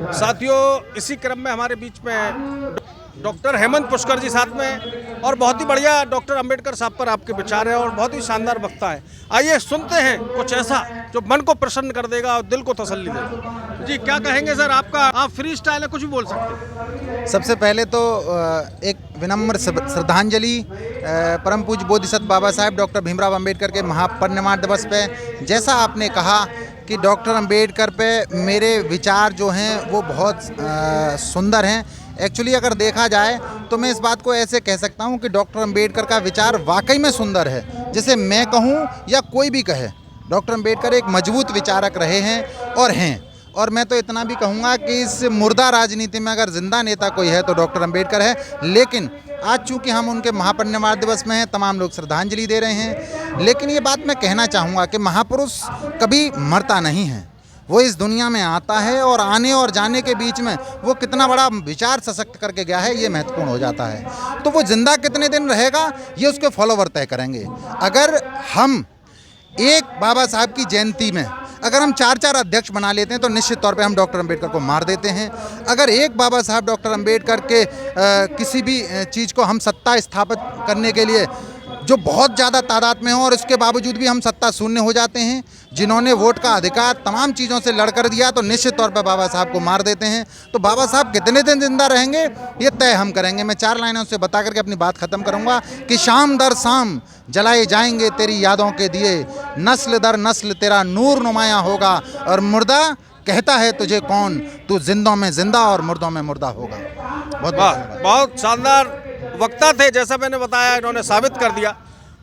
साथियों, इसी क्रम में हमारे बीच में डॉक्टर हेमंत पुष्कर जी साथ में हैं और बहुत ही बढ़िया डॉक्टर अंबेडकर साहब पर आपके विचार हैं और बहुत ही शानदार वक्ता है। आइए सुनते हैं कुछ ऐसा जो मन को प्रसन्न कर देगा और दिल को तसल्ली देगा। जी, क्या कहेंगे सर? आप फ्री स्टाइल है, कुछ भी बोल सकते हैं। सबसे पहले तो एक विनम्र श्रद्धांजलि परम पूज्य बोधिसत्व बाबा साहेब डॉक्टर भीमराव अंबेडकर के महापरिनिर्वाण दिवस पे। जैसा आपने कहा कि डॉक्टर अंबेडकर पे मेरे विचार जो हैं वो बहुत सुंदर हैं। एक्चुअली अगर देखा जाए तो मैं इस बात को ऐसे कह सकता हूं कि डॉक्टर अंबेडकर का विचार वाकई में सुंदर है। जैसे मैं कहूं या कोई भी कहे, डॉक्टर अंबेडकर एक मजबूत विचारक रहे हैं और मैं तो इतना भी कहूँगा कि इस मुर्दा राजनीति में अगर जिंदा नेता कोई है तो डॉक्टर अंबेडकर है। लेकिन आज चूंकि हम उनके महापरिनिर्वाण दिवस में हैं, तमाम लोग श्रद्धांजलि दे रहे हैं, लेकिन ये बात मैं कहना चाहूँगा कि महापुरुष कभी मरता नहीं है। वो इस दुनिया में आता है और आने और जाने के बीच में वो कितना बड़ा विचार सशक्त करके गया है, ये महत्वपूर्ण हो जाता है। तो वो जिंदा कितने दिन रहेगा ये उसके फॉलोवर तय करेंगे। अगर हम एक बाबा साहब की जयंती में अगर हम 4 अध्यक्ष बना लेते हैं तो निश्चित तौर पे हम डॉक्टर अंबेडकर को मार देते हैं। अगर एक बाबा साहब डॉक्टर अंबेडकर के किसी भी चीज़ को हम सत्ता स्थापित करने के लिए जो बहुत ज़्यादा तादाद में हो और इसके बावजूद भी हम सत्ता शून्य हो जाते हैं, जिन्होंने वोट का अधिकार तमाम चीज़ों से लड़ कर दिया, तो निश्चित तौर पर बाबा साहब को मार देते हैं। तो बाबा साहब कितने दिन जिंदा रहेंगे ये तय हम करेंगे। मैं 4 लाइनों से बता करके अपनी बात ख़त्म करूँगा कि शाम दर शाम जलाए जाएंगे तेरी यादों के दिए, नस्ल दर नस्ल तेरा नूर नुमाया होगा, और मुर्दा कहता है तुझे कौन, तू जिंदों में जिंदा और मुर्दों में मुर्दा होगा। बहुत शानदार वक्ता थे, जैसा मैंने बताया इन्होंने साबित कर दिया।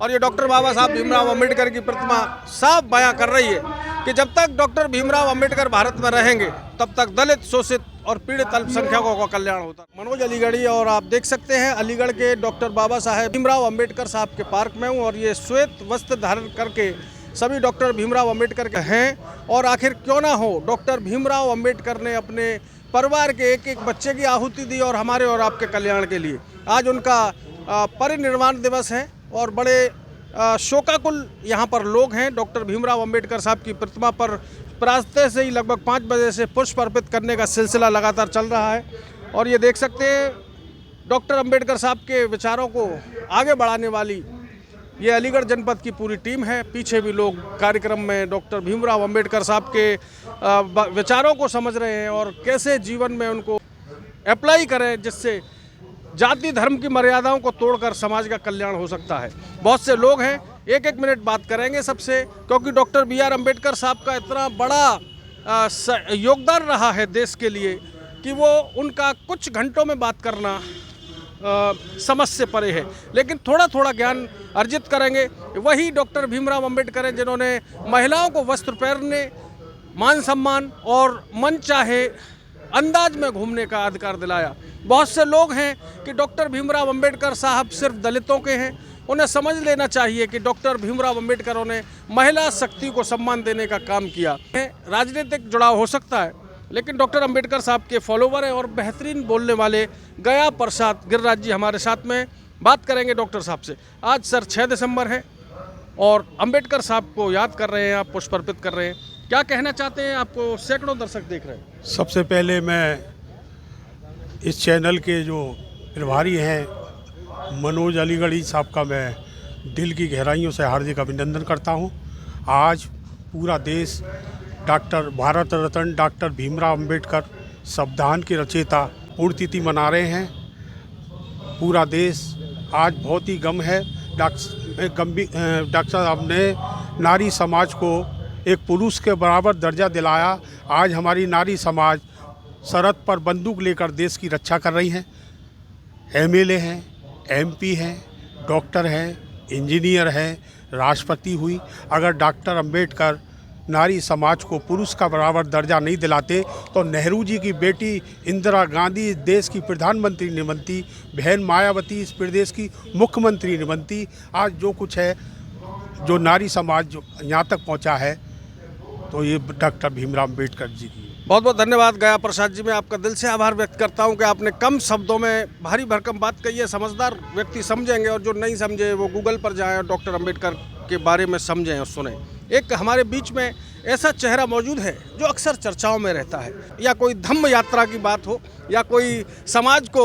और ये डॉक्टर बाबा साहब भीमराव अंबेडकर की प्रतिमा साफ बयां कर रही है कि जब तक डॉक्टर भीमराव अंबेडकर भारत में रहेंगे तब तक दलित, शोषित और पीड़ित अल्पसंख्यकों का कल्याण होता है। मनोज अलीगढ़ी, और आप देख सकते हैं अलीगढ़ के डॉक्टर बाबा साहेब भीमराव अंबेडकर साहब के पार्क में हूँ और ये श्वेत वस्त्र धारण करके सभी डॉक्टर भीमराव अंबेडकर के हैं। और आखिर क्यों ना हो, डॉक्टर भीमराव अंबेडकर ने अपने परिवार के एक एक बच्चे की आहुति दी और हमारे और आपके कल्याण के लिए। आज उनका परिनिर्वाण दिवस है और बड़े शोकाकुल यहाँ पर लोग हैं। डॉक्टर भीमराव अंबेडकर साहब की प्रतिमा पर प्रातः से ही लगभग 5 बजे से पुष्प अर्पित करने का सिलसिला लगातार चल रहा है। और ये देख सकते हैं डॉक्टर अंबेडकर साहब के विचारों को आगे बढ़ाने वाली ये अलीगढ़ जनपद की पूरी टीम है। पीछे भी लोग कार्यक्रम में डॉक्टर भीमराव अंबेडकर साहब के विचारों को समझ रहे हैं और कैसे जीवन में उनको अप्लाई करें जिससे जाति धर्म की मर्यादाओं को तोड़कर समाज का कल्याण हो सकता है। बहुत से लोग हैं, 1-1 मिनट बात करेंगे सबसे, क्योंकि डॉक्टर BR अम्बेडकर साहब का इतना बड़ा योगदान रहा है देश के लिए कि वो उनका कुछ घंटों में बात करना समझ से परे है। लेकिन थोड़ा थोड़ा ज्ञान अर्जित करेंगे। वही डॉक्टर भीमराव अम्बेडकर हैं जिन्होंने महिलाओं को वस्त्र पहनने, मान सम्मान और मन चाहे अंदाज में घूमने का अधिकार दिलाया। बहुत से लोग हैं कि डॉक्टर भीमराव अंबेडकर साहब सिर्फ दलितों के हैं। उन्हें समझ लेना चाहिए कि डॉक्टर भीमराव अंबेडकर ने महिला शक्ति को सम्मान देने का काम किया है। राजनीतिक जुड़ाव हो सकता है, लेकिन डॉक्टर अंबेडकर साहब के फॉलोवर हैं और बेहतरीन बोलने वाले गया प्रसाद गिरिराज जी हमारे साथ में। बात करेंगे डॉक्टर साहब से। आज सर 6 दिसंबर है और अंबेडकर साहब को याद कर रहे हैं, आप पुष्प अर्पित कर रहे हैं, क्या कहना चाहते हैं? आपको सैकड़ों दर्शक देख रहे हैं। सबसे पहले मैं इस चैनल के जो प्रभारी हैं मनोज अलीगढ़ी साहब का मैं दिल की गहराइयों से हार्दिक अभिनंदन करता हूं। आज पूरा देश डॉक्टर भारत रत्न डॉक्टर भीमराव अंबेडकर संविधान के रचयिता पुण्यतिथि मना रहे हैं। पूरा देश आज बहुत ही गम है। डॉक्टर साहब ने नारी समाज को एक पुरुष के बराबर दर्जा दिलाया। आज हमारी नारी समाज सरहद पर बंदूक लेकर देश की रक्षा कर रही हैं। MLA हैं, MP हैं, डॉक्टर हैं, इंजीनियर हैं, राष्ट्रपति हुई। अगर डॉक्टर अंबेडकर नारी समाज को पुरुष का बराबर दर्जा नहीं दिलाते तो नेहरू जी की बेटी इंदिरा गांधी देश की प्रधानमंत्री नहीं बनती, बहन मायावती इस प्रदेश की मुख्यमंत्री नहीं बनती। आज जो कुछ है, जो नारी समाज जो यहाँ तक पहुँचा है, तो ये डॉक्टर भीमराव अम्बेडकर जी की। बहुत बहुत धन्यवाद गया प्रसाद जी। मैं आपका दिल से आभार व्यक्त करता हूं कि आपने कम शब्दों में भारी भरकम बात कही है। समझदार व्यक्ति समझेंगे और जो नहीं समझे वो गूगल पर जाएं और डॉक्टर अंबेडकर के बारे में समझें और सुनें। एक हमारे बीच में ऐसा चेहरा मौजूद है जो अक्सर चर्चाओं में रहता है, या कोई धम्म यात्रा की बात हो या कोई समाज को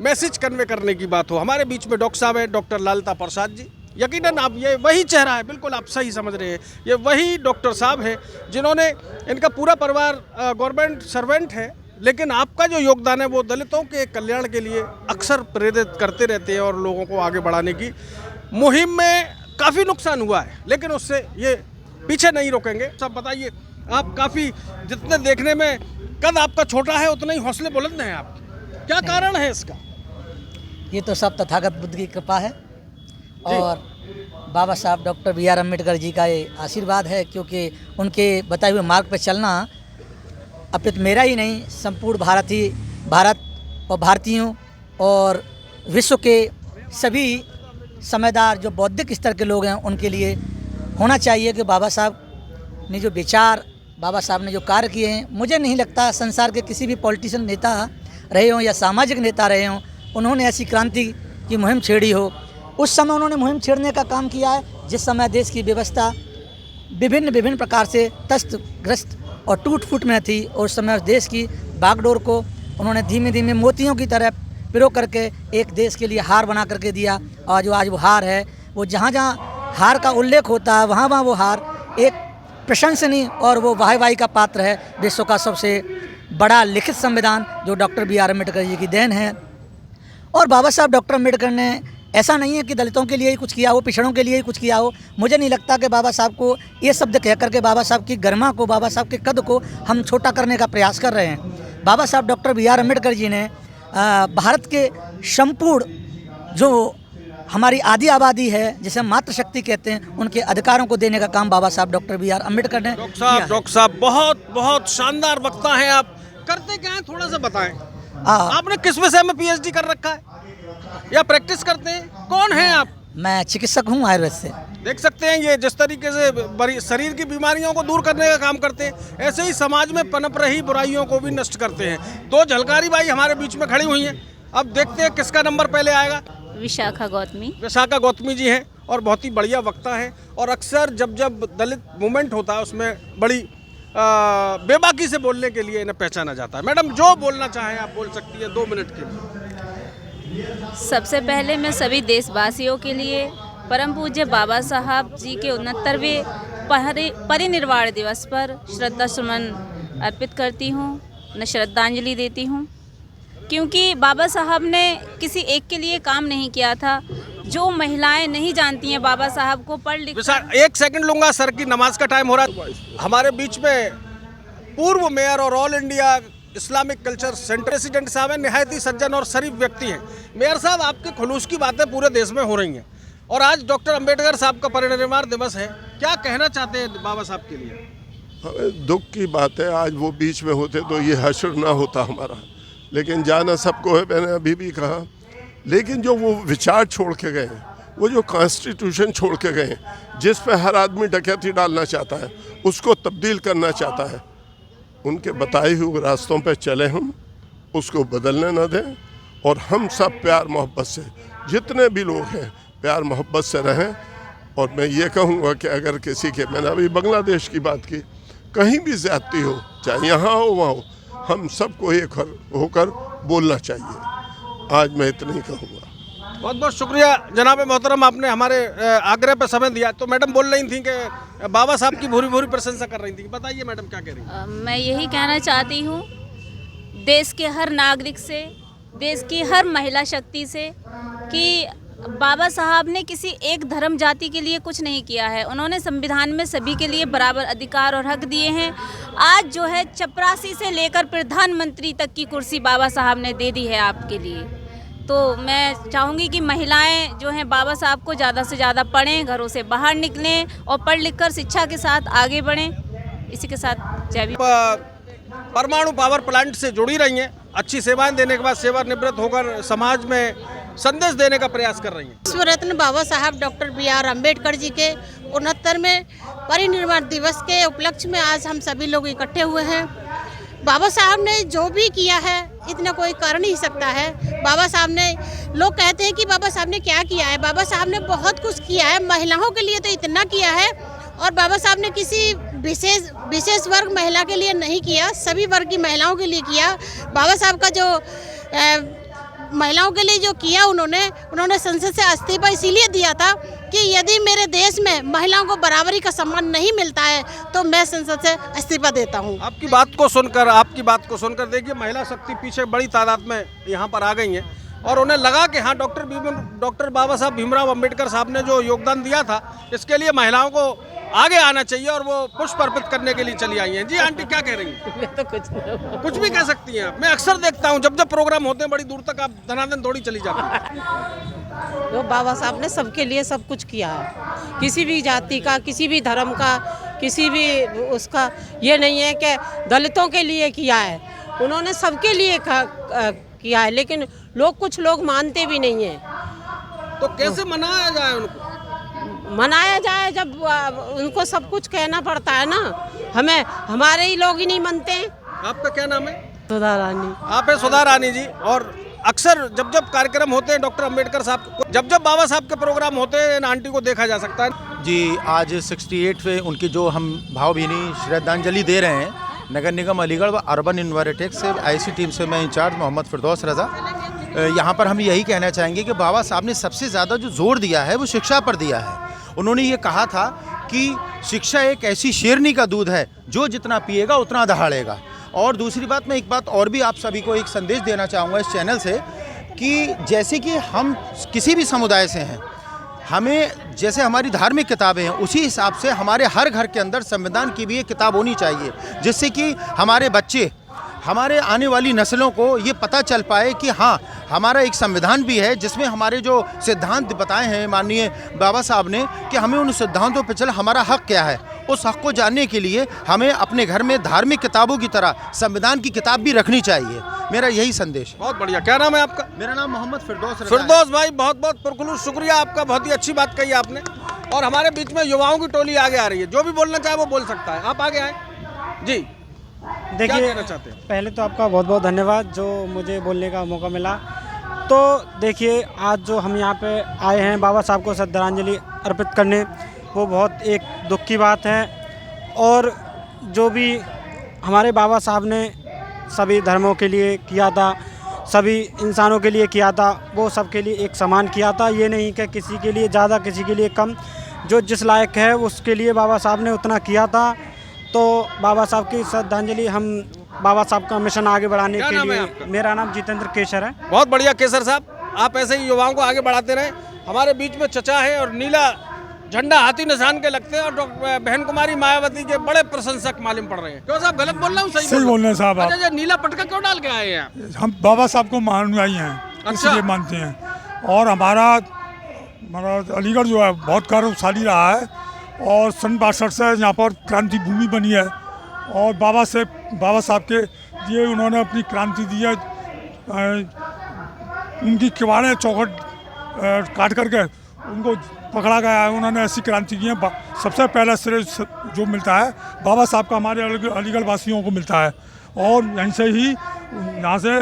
मैसेज कन्वे करने की बात हो। हमारे बीच में डॉक्टर साहब हैं, डॉक्टर लालता प्रसाद जी। यकीनन आप ये वही चेहरा है, बिल्कुल आप सही समझ रहे हैं, ये वही डॉक्टर साहब हैं जिन्होंने, इनका पूरा परिवार गवर्नमेंट सर्वेंट है, लेकिन आपका जो योगदान है वो दलितों के कल्याण के लिए अक्सर प्रेरित करते रहते हैं और लोगों को आगे बढ़ाने की मुहिम में काफ़ी नुकसान हुआ है, लेकिन उससे ये पीछे नहीं रोकेंगे। सब बताइए, आप काफ़ी, जितने देखने में कद आपका छोटा है उतना ही हौसले बुलंद हैं आपके, क्या कारण है इसका? ये तो सब तथागत बुद्ध की कृपा है और बाबा साहब doctor B are Ambedkar ji का ये आशीर्वाद है, क्योंकि उनके बताए हुए मार्ग पर चलना अपितु मेरा ही नहीं, संपूर्ण भारत और भारतीयों और विश्व के सभी समझदार जो बौद्धिक स्तर के लोग हैं उनके लिए होना चाहिए कि बाबा साहब ने जो विचार, बाबा साहब ने जो कार्य किए हैं, मुझे नहीं लगता संसार के किसी भी पॉलिटिशियन नेता रहे हों या सामाजिक नेता रहे हों, उन्होंने ऐसी क्रांति की मुहिम छेड़ी हो। उस समय उन्होंने मुहिम छेड़ने का काम किया है जिस समय देश की व्यवस्था विभिन्न प्रकार से तस्तग्रस्त और टूट फूट में थी, और उस समय देश की बागडोर को उन्होंने धीमे धीमे मोतियों की तरह पिरो करके एक देश के लिए हार बना करके दिया। और जो आज वो हार है, वो जहाँ जहाँ हार का उल्लेख होता है वहाँ वहाँ वो हार एक प्रशंसनीय और वो वाहवाही का पात्र है। विश्व का सबसे बड़ा लिखित संविधान जो doctor B are Ambedkar ji की देन है। और बाबा साहब डॉक्टर अम्बेडकर ने ऐसा नहीं है कि दलितों के लिए ही कुछ किया हो, पिछड़ों के लिए ही कुछ किया हो। मुझे नहीं लगता कि बाबा साहब को ये शब्द कह करके बाबा साहब की गरिमा को, बाबा साहब के कद को हम छोटा करने का प्रयास कर रहे हैं। बाबा साहब doctor B are Ambedkar ji ने भारत के संपूर्ण जो हमारी आदि आबादी है, जिसे हम मातृशक्ति कहते हैं, उनके अधिकारों को देने का काम बाबा साहब डॉक्टर बी आर अम्बेडकर ने किया है। डॉक्टर साहब बहुत शानदार वक्ता हैं आप। करते क्या हैं, थोड़ा सा बताएं। आपने किस विषय में पीएचडी कर रखा है या प्रैक्टिस करते हैं? कौन हैं आप? मैं चिकित्सक हूँ आयुर्वेद से। देख सकते हैं ये जिस तरीके से शरीर की बीमारियों को दूर करने का काम करते हैं, ऐसे ही समाज में पनप रही बुराइयों को भी नष्ट करते हैं। दो झलकारी बाई हमारे बीच में खड़ी हुई हैं, अब देखते हैं किसका नंबर पहले आएगा। विशाखा गौतमी जी हैं और बहुत ही बढ़िया वक्ता है, और अक्सर जब दलित मूवमेंट होता है उसमें बड़ी बेबाकी से बोलने के लिए इन्हें पहचाना जाता है। मैडम, जो बोलना चाहें आप बोल सकती है 2 मिनट के लिए। सबसे पहले मैं सभी देशवासियों के लिए परम पूज्य बाबा साहब जी के 69वें परिनिर्वाण दिवस पर श्रद्धा सुमन अर्पित करती हूँ, उन्हें श्रद्धांजलि देती हूँ, क्योंकि बाबा साहब ने किसी एक के लिए काम नहीं किया था। जो महिलाएं नहीं जानती हैं बाबा साहब को, पढ़ लिख। एक सेकंड लूंगा, सर की नमाज का टाइम हो रहा है। हमारे बीच में पूर्व मेयर और all India Islamic culture centre president साहब हैं, निहायत ही सज्जन और शरीफ व्यक्ति हैं। मेयर साहब, आपके खुलूस की बातें पूरे देश में हो रही हैं और आज डॉक्टर अंबेडकर साहब का परिनिर्वाण दिवस है, क्या कहना चाहते हैं बाबा साहब के लिए? हमें दुख की बात है, आज वो बीच में होते तो ये हश्र ना होता हमारा, लेकिन जाना सबको है, मैंने अभी भी कहा। लेकिन जो वो विचार छोड़ के गए, वो जो कॉन्स्टिट्यूशन छोड़ के गए, जिस पे हर आदमी डकैती डालना चाहता है, उसको तब्दील करना चाहता है, उनके बताए हुए रास्तों पे चले हम, उसको बदलने न दें, और हम सब प्यार मोहब्बत से, जितने भी लोग हैं, प्यार मोहब्बत से रहें। और मैं ये कहूँगा कि अगर किसी के, मैंने अभी बांग्लादेश की बात की, कहीं भी ज़्यादती हो, चाहे यहाँ हो वहाँ हो, हम सबको एक होकर बोलना चाहिए। आज मैं इतना ही कहूँगा। बहुत बहुत शुक्रिया जनाब मोहतरम, आपने हमारे आग्रह पर समय दिया। तो मैडम बोल रही थी कि बाबा साहब की भूरी भूरी प्रशंसा कर रही थी, बताइए मैडम क्या कह रही हैं? मैं यही कहना चाहती हूँ देश के हर नागरिक से, देश की हर महिला शक्ति से, कि बाबा साहब ने किसी एक धर्म जाति के लिए कुछ नहीं किया है। उन्होंने संविधान में सभी के लिए बराबर अधिकार और हक दिए हैं। आज जो है चपरासी से लेकर प्रधानमंत्री तक की कुर्सी बाबा साहब ने दे दी है आपके लिए। तो मैं चाहूँगी कि महिलाएं जो हैं बाबा साहब को ज़्यादा से ज़्यादा पढ़ें, घरों से बाहर निकलें और पढ़ लिख कर शिक्षा के साथ आगे बढ़ें। इसी के साथ जय भीम। परमाणु पावर प्लांट से जुड़ी रही हैं, अच्छी सेवाएं देने के बाद सेवानिवृत्त होकर समाज में संदेश देने का प्रयास कर रही हैं। विश्व रत्न बाबा साहब doctor B are Ambedkar ji के 69वें परिनिर्वाण दिवस के उपलक्ष्य में आज हम सभी लोग इकट्ठे हुए हैं। बाबा साहब ने जो भी किया है, इतना कोई कर नहीं सकता है। बाबा साहब ने, लोग कहते हैं कि बाबा साहब ने क्या किया है, बाबा साहब ने बहुत कुछ किया है। महिलाओं के लिए तो इतना किया है, और बाबा साहब ने किसी विशेष वर्ग महिला के लिए नहीं किया, सभी वर्ग की महिलाओं के लिए किया। बाबा साहब का जो महिलाओं के लिए जो किया उन्होंने संसद से इस्तीफा इसीलिए दिया था कि यदि मेरे देश में महिलाओं को बराबरी का सम्मान नहीं मिलता है तो मैं संसद से इस्तीफा देता हूं। आपकी बात को सुनकर देखिए महिला शक्ति पीछे बड़ी तादाद में यहाँ पर आ गई हैं और उन्हें लगा कि हाँ डॉक्टर बाबा साहब भीमराव अंबेडकर साहब ने जो योगदान दिया था इसके लिए महिलाओं को आगे आना चाहिए और वो पुष्प अर्पित करने के लिए चली आई हैं। जी आंटी क्या कह रही हैं? मैं तो कुछ कुछ भी कह सकती हैं आप। मैं अक्सर देखता हूँ जब प्रोग्राम होते हैं बड़ी दूर तक आप धनाधन दौड़ी चली जाती हैं। तो बाबा साहब ने सबके लिए सब कुछ किया है, किसी भी जाति का, किसी भी धर्म का, किसी भी उसका ये नहीं है कि दलितों के लिए किया है, उन्होंने सबके लिए किया है। लेकिन कुछ लोग मानते भी नहीं हैं। तो कैसे मनाया जाए उनको? मनाया जाए जब उनको सब कुछ कहना पड़ता है ना, हमें हमारे ही लोग ही नहीं मानते हैं। आपका क्या नाम है? सुधा रानी। आप है सुधा रानी जी। और अक्सर जब कार्यक्रम होते हैं डॉक्टर अंबेडकर साहब, जब बाबा साहब के प्रोग्राम होते हैं इन आंटी को देखा जा सकता है। जी आज 68वें उनकी जो हम भावभीनी श्रद्धांजलि दे रहे हैं, नगर निगम अलीगढ़ व अर्बन इन्वायरटेक से आईसी टीम से मैं इंचार्ज मोहम्मद फिरदौस रज़ा। यहाँ पर हम यही कहना चाहेंगे कि बाबा साहब ने सबसे ज़्यादा जो जोर दिया है वो शिक्षा पर दिया है। उन्होंने ये कहा था कि शिक्षा एक ऐसी शेरनी का दूध है जो जितना पिएगा उतना दहाड़ेगा। और दूसरी बात, मैं एक बात और भी आप सभी को एक संदेश देना चाहूँगा इस चैनल से कि जैसे कि हम किसी भी समुदाय से हैं, हमें जैसे हमारी धार्मिक किताबें हैं उसी हिसाब से हमारे हर घर के अंदर संविधान की भी एक किताब होनी चाहिए, जिससे कि हमारे बच्चे, हमारे आने वाली नस्लों को ये पता चल पाए कि हाँ हमारा एक संविधान भी है जिसमें हमारे जो सिद्धांत बताए हैं माननीय बाबा साहब ने कि हमें उन सिद्धांतों पर चल हमारा हक क्या है। उस हक को जानने के लिए हमें अपने घर में धार्मिक किताबों की तरह संविधान की किताब भी रखनी चाहिए। मेरा यही संदेश है। बहुत बढ़िया। क्या नाम है आपका? मेरा नाम मोहम्मद फिरदौस। फिरदौस भाई बहुत बहुत पुरखुलूस शुक्रिया आपका, बहुत ही अच्छी बात कही आपने। और हमारे बीच में युवाओं की टोली आगे आ रही है, जो भी बोलना चाहे वो बोल सकता है। आप आगे आए जी। देखिए, कहना चाहते हैं? पहले तो आपका बहुत बहुत धन्यवाद जो मुझे बोलने का मौका मिला। तो देखिए, आज जो हम यहाँ पे आए हैं बाबा साहब को श्रद्धांजलि अर्पित करने, वो बहुत एक दुख की बात है। और जो भी हमारे बाबा साहब ने सभी धर्मों के लिए किया था, सभी इंसानों के लिए किया था, वो सबके लिए एक समान किया था। ये नहीं कि किसी के लिए ज़्यादा किसी के लिए कम, जो जिस लायक है उसके लिए बाबा साहब ने उतना किया था। तो बाबा साहब की श्रद्धांजलि हम बाबा साहब का मिशन आगे बढ़ाने के लिए। मेरा नाम जितेंद्र केसर है। बहुत बढ़िया केसर साहब, आप ऐसे ही युवाओं को आगे बढ़ाते रहें। हमारे बीच में चचा है और नीला झंडा हाथी निशान के लगते हैं और बहन कुमारी मायावती के बड़े प्रशंसक मालूम पड़ रहे हैं। क्यों साहब, गलत बोल रहा हूँ? सही बोल रहे हैं साहब आप। अच्छा, नीला पटका क्यों डाल के आए हैं? हम बाबा साहब को अनुयायी हैं, इसलिए मानते हैं। और हमारा अलीगढ़ जो है बहुत गौरवशाली रहा है और सन 62 से यहाँ पर क्रांति भूमि बनी है और बाबा साहब के लिए उन्होंने अपनी क्रांति दी है। उनकी किवाड़ें चौखट काट करके उनको पकड़ा गया है, उन्होंने ऐसी क्रांति की है। सबसे पहला श्रेय जो मिलता है बाबा साहब का हमारे अलीगढ़ वासियों को मिलता है। और यहीं से ही यहाँ से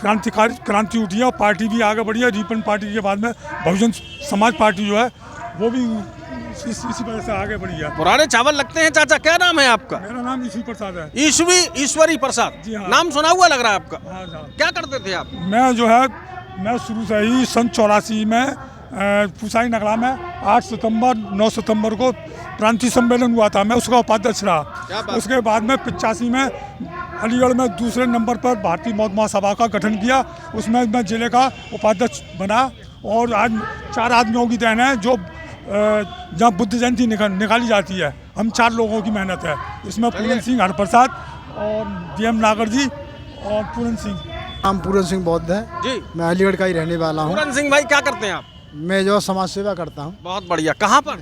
क्रांति उठी है और पार्टी भी आगे बढ़ी है। रिपन पार्टी के बाद में बहुजन समाज पार्टी जो है वो भी इसी वजह से आगे बढ़ी है। पुराने चावल लगते हैं। चाचा क्या नाम है आपका? मेरा नाम ईश्वरी प्रसाद है। ईश्वरी प्रसाद जी, हाँ। नाम सुना हुआ लग रहा है आपका। हाँ। क्या करते थे आप? मैं शुरू से ही सन 84 में पुसाई नगला में 9 सितंबर को क्रांति सम्मेलन हुआ था, मैं उसका उपाध्यक्ष रहा। उसके बाद में 85 में अलीगढ़ में दूसरे नंबर पर भारतीय मौत महासभा का गठन किया, उसमें मैं जिले का उपाध्यक्ष बना। और आज 4 आदमियों की देन है जो जहाँ बुद्ध जयंती निकाली जाती है, हम 4 लोगों की मेहनत है। इसमें पूरन सिंह हरप्रसाद और DM नागर जी और पूरन सिंह। नाम पूरन सिंह बौद्ध है जी। मैं अलीगढ़ का ही रहने वाला हूँ। पूरन सिंह भाई क्या करते हैं आप? मैं जो समाज सेवा करता हूँ। बहुत बढ़िया। कहाँ पर?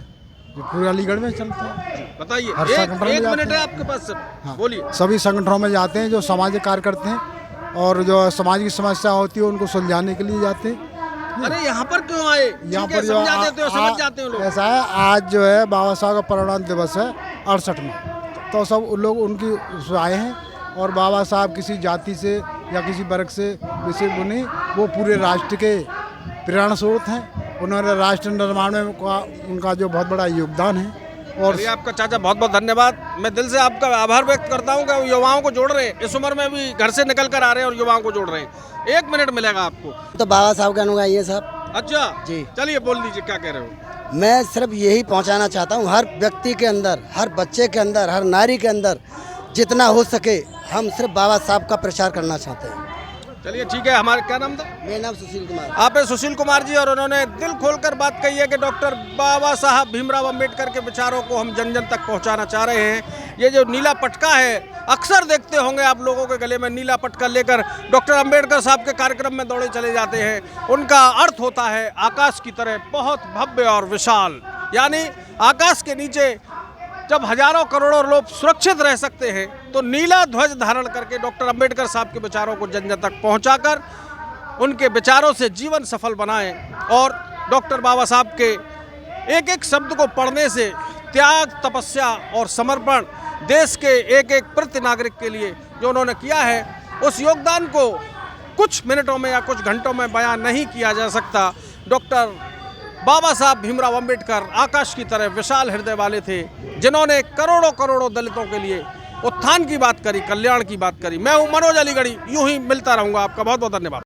पूरे अलीगढ़ में चलता है। बताइए। हर संगठन एक मिनट है आपके पास। हाँ। बोलिए। सभी संगठनों में जाते हैं जो सामाजिक कार्य करते हैं और जो समाज की समस्या होती है उनको सुलझाने के लिए जाते हैं। अरे यहाँ पर क्यों आए? यहाँ पर समझ जाते हो लोग। ऐसा है, आज जो है बाबा साहब का परिनिर्वाण दिवस है 68 में, तो सब लोग उनकी आए हैं। और बाबा साहब किसी जाति से या किसी वर्ग से किसी को नहीं, वो पूरे राष्ट्र के प्रेरणा स्रोत हैं। उन्होंने राष्ट्र निर्माण में उनका जो बहुत बड़ा योगदान है और चलिए, आपका चाचा बहुत बहुत धन्यवाद। मैं दिल से आपका आभार व्यक्त करता हूँ कि युवाओं को जोड़ रहे हैं, इस उम्र में भी घर से निकल कर आ रहे हैं और युवाओं को जोड़ रहे हैं। 1 मिनट मिलेगा आपको। तो बाबा साहब के अनुयायी है साहब। अच्छा जी। चलिए बोल दीजिए, क्या कह रहे हो? मैं सिर्फ यही पहुंचाना चाहता हूं, हर व्यक्ति के अंदर, हर बच्चे के अंदर, हर नारी के अंदर जितना हो सके हम सिर्फ बाबा साहब का प्रचार करना चाहते हैं। चलिए ठीक है। हमारे क्या नाम था? मेरा नाम सुशील कुमार। आप है सुशील कुमार जी, और उन्होंने दिल खोलकर बात कही है कि डॉक्टर बाबा साहब भीमराव अंबेडकर के विचारों को हम जन जन तक पहुंचाना चाह रहे हैं। ये जो नीला पटका है, अक्सर देखते होंगे आप लोगों के गले में नीला पटका लेकर डॉक्टर अंबेडकर साहब के कार्यक्रम में दौड़े चले जाते हैं। उनका अर्थ होता है आकाश की तरह बहुत भव्य और विशाल, यानी आकाश के नीचे जब हजारों करोड़ों लोग सुरक्षित रह सकते हैं तो नीला ध्वज धारण करके डॉक्टर अंबेडकर साहब के विचारों को जन जन तक पहुंचाकर उनके विचारों से जीवन सफल बनाएं। और डॉक्टर बाबा साहब के एक एक शब्द को पढ़ने से त्याग, तपस्या और समर्पण देश के एक एक प्रति नागरिक के लिए जो उन्होंने किया है, उस योगदान को कुछ मिनटों में या कुछ घंटों में बयान नहीं किया जा सकता। डॉक्टर बाबा साहब भीमराव अंबेडकर आकाश की तरह विशाल हृदय वाले थे, जिन्होंने करोड़ों करोड़ों दलितों के लिए उत्थान की बात करी, कल्याण की बात करी। मैं हूं मनोज अलीगढ़ी, यूं ही मिलता रहूंगा। आपका बहुत बहुत धन्यवाद।